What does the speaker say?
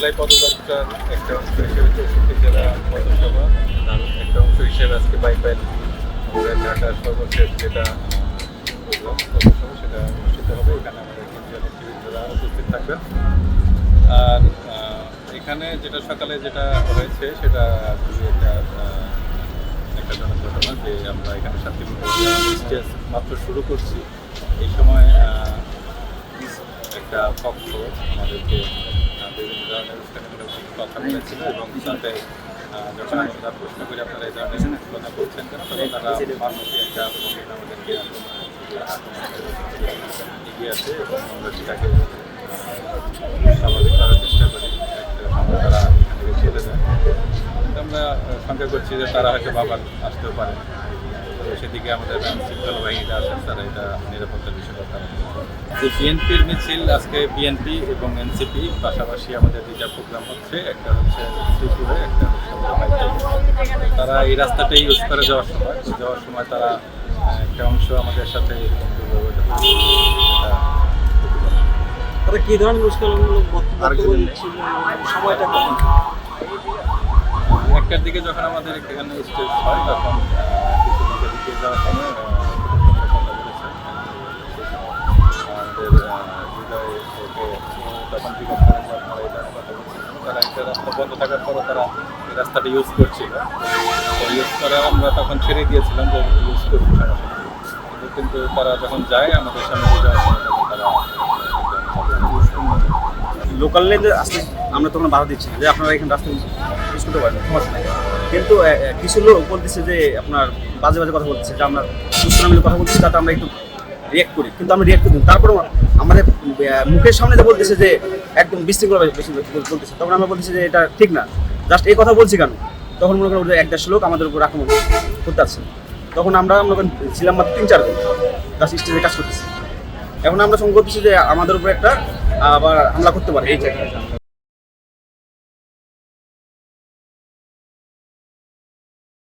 জুলাই পদযাত্রার একটা অংশ হিসেবে 64 জেলা পদসভা, তার একটা অংশ হিসেবে আজকে বাইপাইল আমাদের ঢাকার সর্বশেষ যেটা পদসভা সেটা অনুষ্ঠিত হবে। এখানে আমাদের কেন্দ্রীয় নেতৃবৃন্দরা উপস্থিত থাকবেন। আর এখানে যেটা সকালে যেটা হয়েছে সেটা খুবই একটা জনক ঘটনা যে আমরা এখানে শান্তিপূর্ণ স্টেজ মাত্র শুরু করছি। এই সময় একটা পক্ষ আমাদেরকে বিভিন্ন ধরনের অনুষ্ঠানমূলক কথা বলেছিল এবং তাতে যখন আমরা প্রশ্ন করি আপনারা এই ধরনের কথা বলছেন কেন, তখন তারা মানবী একটা আমাদেরকে এগিয়ে আছে এবং আমরা সেটাকে স্বাভাবিক করার চেষ্টা করি। একটা সময় তারা এখান থেকে চলে যায়। আমরা শঙ্কা করছি যে তারা হয়তো আবার আসতেও পারে, তো সেদিকে আমাদের শৃঙ্খলা বাহিনীরা আছেন, তারা এটা নিরাপত্তার বিষয়টা তারা যে বিএনপির মিছিল আজকে বিএনপি এবং এনসিপি পাশাপাশি আমাদের দুইটা প্রোগ্রাম হচ্ছে, একটা হচ্ছে শ্রীপুরে, একটা হচ্ছে তারা এই রাস্তাটা ইউজ করে যাওয়ার সময় তারা একটা অংশ আমাদের সাথে তারা কি ধরনের উস্কানিমূলক বক্তব্য দিচ্ছিল, সময়টা কখন? একটার দিকে যখন আমাদের এখানে স্টেজ হয় তখন কিছু দিকে যাওয়ার সময় আমাদের হৃদয় তখন জিজ্ঞেস করেন যে আপনারা এই ধরনের কথা বলছেন। তারা একটা রাস্তা বন্ধ থাকার পরও তারা এই রাস্তাটা ইউজ করছিল, তো ইউজ করে আমরা তখন ছেড়ে দিয়েছিলাম যে ইউজ করছি সমস্যা, কিন্তু তারা যখন যায় আমাদের সামনে যাওয়ার সময় তখন তারা লোকাল লেনে আসলে আমরা তখন বাধা দিচ্ছি যে আপনারা এখানে রাস্তা ইউজ করতে পারেন, সমস্যা নেই। কিন্তু কিছু লোক বলতেছে যে আপনার বাজে বাজে কথা বলতেছে, যে আমরা উস্কানিমূলক কথা বলতেছি যাতে আমরা একটু রিয়েক্ট করি, কিন্তু আমরা রিয়েক্ট করি। তারপরেও আমাদের মুখের সামনে যে বলতেছে যে একদম বিশৃঙ্খলা বেশি বলতেছে, তখন আমরা বলতেছি যে এটা ঠিক না, জাস্ট এই কথা বলছি কেন। তখন মনে করেন 1-1.5 লোক আমাদের উপর আক্রমণ করতে আসছে। তখন আমরা ছিলাম মাত্র 3-4 জন জাস্ট স্টেজে কাজ করতেছি। এখন আমরা সঙ্গে করতেছি যে আমাদের উপর একটা আবার হামলা করতে পারে এই জায়গায়।